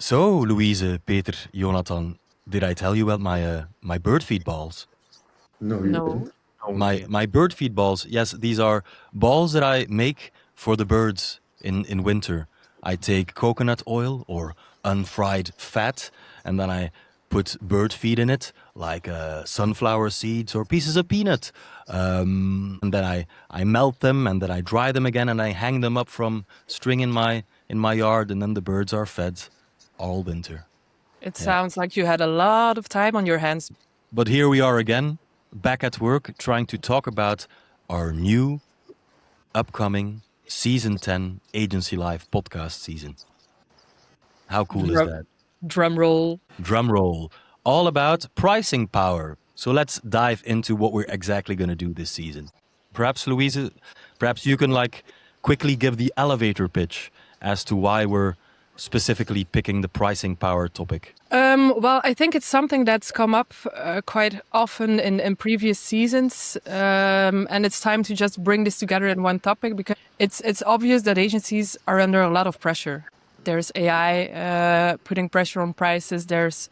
So, Louise, Peter, Jonathan, did I tell you about my bird feed balls? No, you didn't. My bird feed balls, yes, these are balls that I make for the birds in winter. I take coconut oil or unfried fat, and then I put bird feed in it, like sunflower seeds or pieces of peanut. And then I melt them, and then I dry them again, and I hang them up from string in my yard, and then the birds are fed all winter. It sounds like you had a lot of time on your hands. But here we are again, back at work, trying to talk about our new, upcoming Season 10 Agency Live podcast season. How cool is that? Drum roll. Drum roll. All about pricing power. So let's dive into what we're exactly going to do this season. Perhaps, Louise, perhaps you can quickly give the elevator pitch as to why we're specifically picking the pricing power topic. Well, I think it's something that's come up quite often in previous seasons, and it's time to just bring this together in one topic because it's obvious that agencies are under a lot of pressure. There's AI putting pressure on prices. There's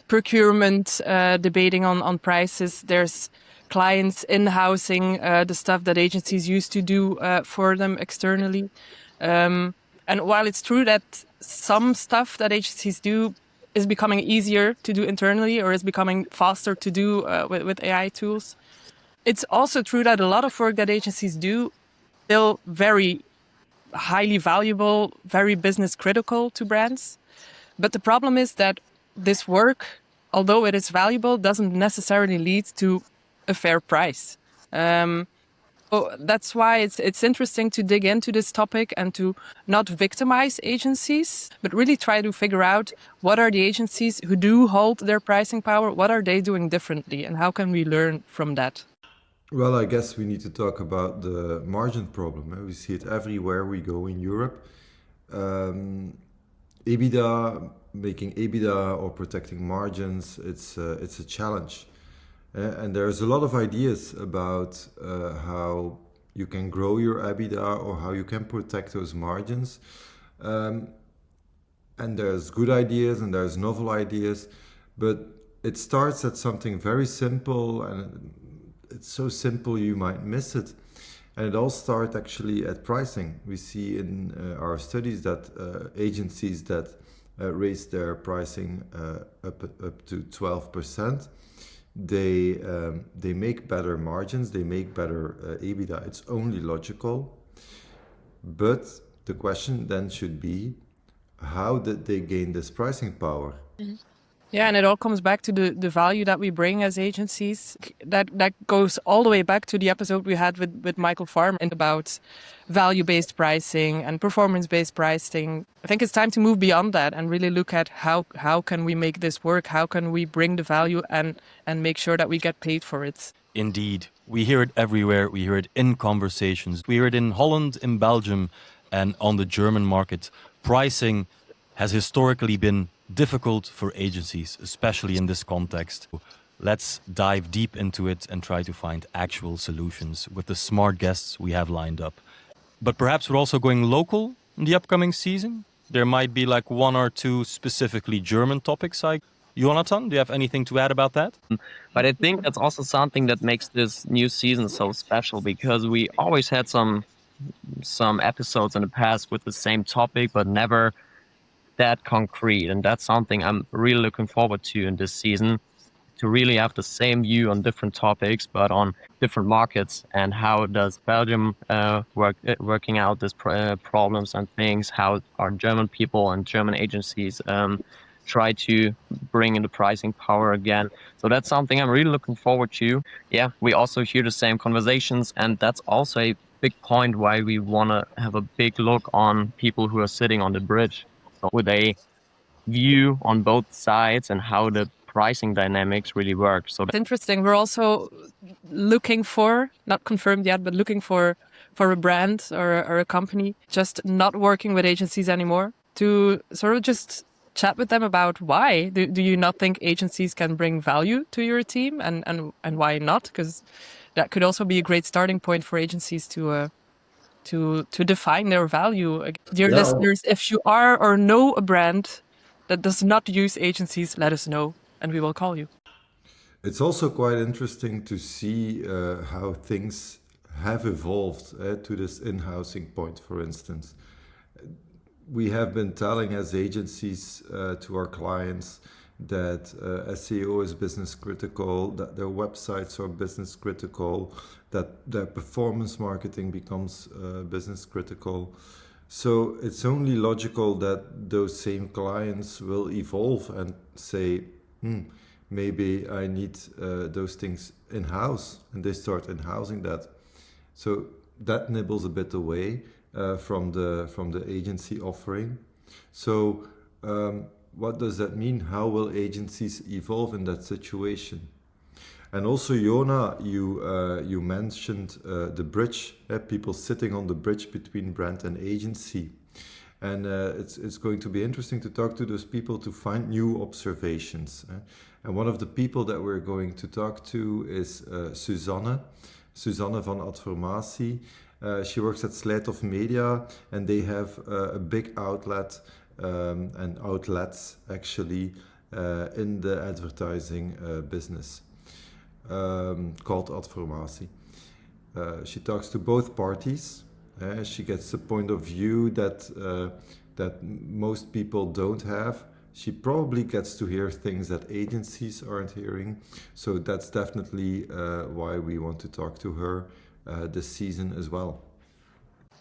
procurement debating on prices. There's clients in-housing the stuff that agencies used to do for them externally. And while it's true that some stuff that agencies do is becoming easier to do internally or is becoming faster to do with AI tools, it's also true that a lot of work that agencies do is still very highly valuable, very business critical to brands. But the problem is that this work, although it is valuable, doesn't necessarily lead to a fair price. So that's why it's interesting to dig into this topic and to not victimize agencies, but really try to figure out what are the agencies who do hold their pricing power, what are they doing differently, and how can we learn from that? Well, I guess we need to talk about the margin problem. We see it everywhere we go in Europe. EBITDA, making EBITDA or protecting margins, it's a challenge. And there's a lot of ideas about how you can grow your EBITDA or how you can protect those margins. And there's good ideas and there's novel ideas, but it starts at something very simple, and it's so simple you might miss it. And it all starts actually at pricing. We see in our studies that agencies that raise their pricing up to 12%, they make better margins, they make better EBITDA. It's only logical. But the question then should be, how did they gain this pricing power? Mm-hmm. Yeah, and it all comes back to the value that we bring as agencies. That goes all the way back to the episode we had with Michael Farm about value-based pricing and performance-based pricing. I think it's time to move beyond that and really look at how can we make this work? How can we bring the value and make sure that we get paid for it? Indeed. We hear it everywhere. We hear it in conversations. We hear it in Holland, in Belgium, and on the German market. Pricing has historically been difficult for agencies, especially in this context. Let's dive deep into it and try to find actual solutions with the smart guests we have lined up. But perhaps we're also going local in the upcoming season. There might be one or two specifically German topics. Jonathan, do you have anything to add about that? But I think that's also something that makes this new season so special, because we always had some episodes in the past with the same topic, but never that concrete. And that's something I'm really looking forward to in this season, to really have the same view on different topics, but on different markets. And how does Belgium working out these problems and things? How are German people and German agencies try to bring in the pricing power again? So that's something I'm really looking forward to. Yeah, we also hear the same conversations, and that's also a big point why we want to have a big look on people who are sitting on the bridge, so with a view on both sides and how the pricing dynamics really work. So it's interesting. We're also looking for, not confirmed yet, but looking for a brand or a company just not working with agencies anymore, to sort of just chat with them about why. Do you not think agencies can bring value to your team, and why not? Because that could also be a great starting point for agencies to define their value. Dear listeners, if you are or know a brand that does not use agencies, let us know and we will call you. It's also quite interesting to see how things have evolved to this in-housing point, for instance. We have been telling as agencies to our clients that SEO is business critical, that their websites are business critical, that their performance marketing becomes business critical. So it's only logical that those same clients will evolve and say, maybe I need those things in-house, and they start in-housing that. So that nibbles a bit away from the agency offering. So what does that mean? How will agencies evolve in that situation? And also, Jona, you mentioned the bridge, people sitting on the bridge between brand and agency. And it's going to be interesting to talk to those people to find new observations. And one of the people that we're going to talk to is Suzanne van Adformatie. She works at Sleight of Media, and they have a big outlet and outlets actually in the advertising business called Adformatie. She talks to both parties. She gets the point of view that most people don't have. She probably gets to hear things that agencies aren't hearing. So that's definitely why we want to talk to her this season as well.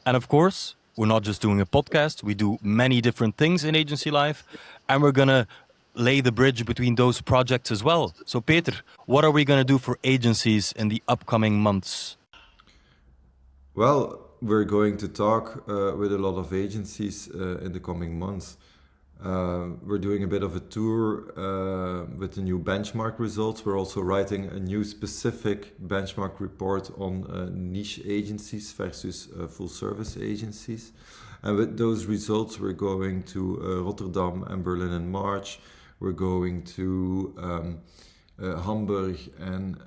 And of course, we're not just doing a podcast. We do many different things in agency life. And we're going to lay the bridge between those projects as well. So Peter, what are we going to do for agencies in the upcoming months? Well, we're going to talk with a lot of agencies in the coming months. We're doing a bit of a tour with the new benchmark results. We're also writing a new specific benchmark report on niche agencies versus full service agencies. And with those results, we're going to Rotterdam and Berlin in March. We're going to Hamburg and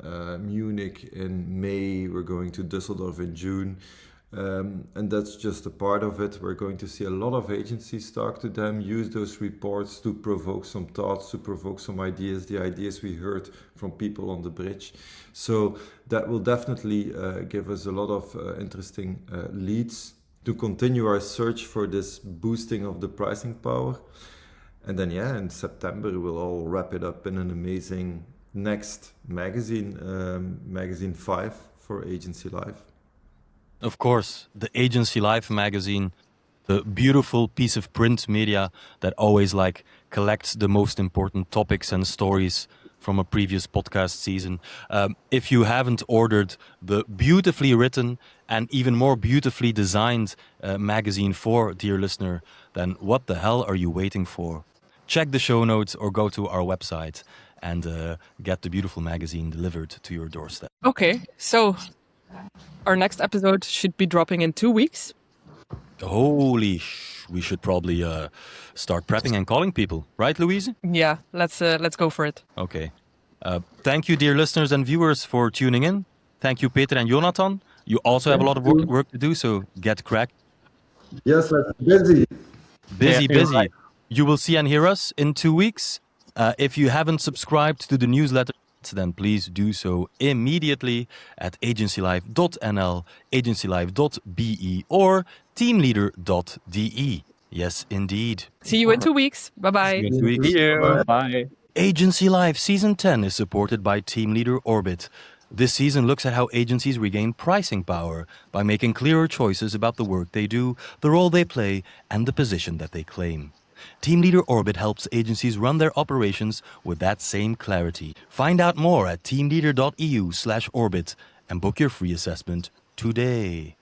Munich in May. We're going to Düsseldorf in June. And that's just a part of it. We're going to see a lot of agencies, talk to them, use those reports to provoke some thoughts, to provoke some ideas, the ideas we heard from people on the bridge. So that will definitely give us a lot of interesting leads to continue our search for this boosting of the pricing power. And then, in September, we'll all wrap it up in an amazing next magazine, magazine 5 for Agency Life. Of course, the Agency Life magazine, the beautiful piece of print media that always collects the most important topics and stories from a previous podcast season. If you haven't ordered the beautifully written and even more beautifully designed magazine 4, dear listener, then what the hell are you waiting for? Check the show notes or go to our website and get the beautiful magazine delivered to your doorstep. Okay, so our next episode should be dropping in 2 weeks. We should probably start prepping and calling people, right, Louise? Yeah, let's go for it. Okay. Thank you, dear listeners and viewers, for tuning in. Thank you, Peter and Jonathan. You also have a lot of work to do, so get cracked. Yes, busy. Busy. Right. You will see and hear us in 2 weeks. If you haven't subscribed to the newsletter, then please do so immediately at agencylife.nl, agencylife.be, or teamleader.de. Yes, indeed. See you in 2 weeks. Bye-bye. See you in 2 weeks. See you. Bye. Agency Life Season 10 is supported by Teamleader Orbit. This season looks at how agencies regain pricing power by making clearer choices about the work they do, the role they play, and the position that they claim. Teamleader Orbit helps agencies run their operations with that same clarity. Find out more at teamleader.eu/orbit and book your free assessment today.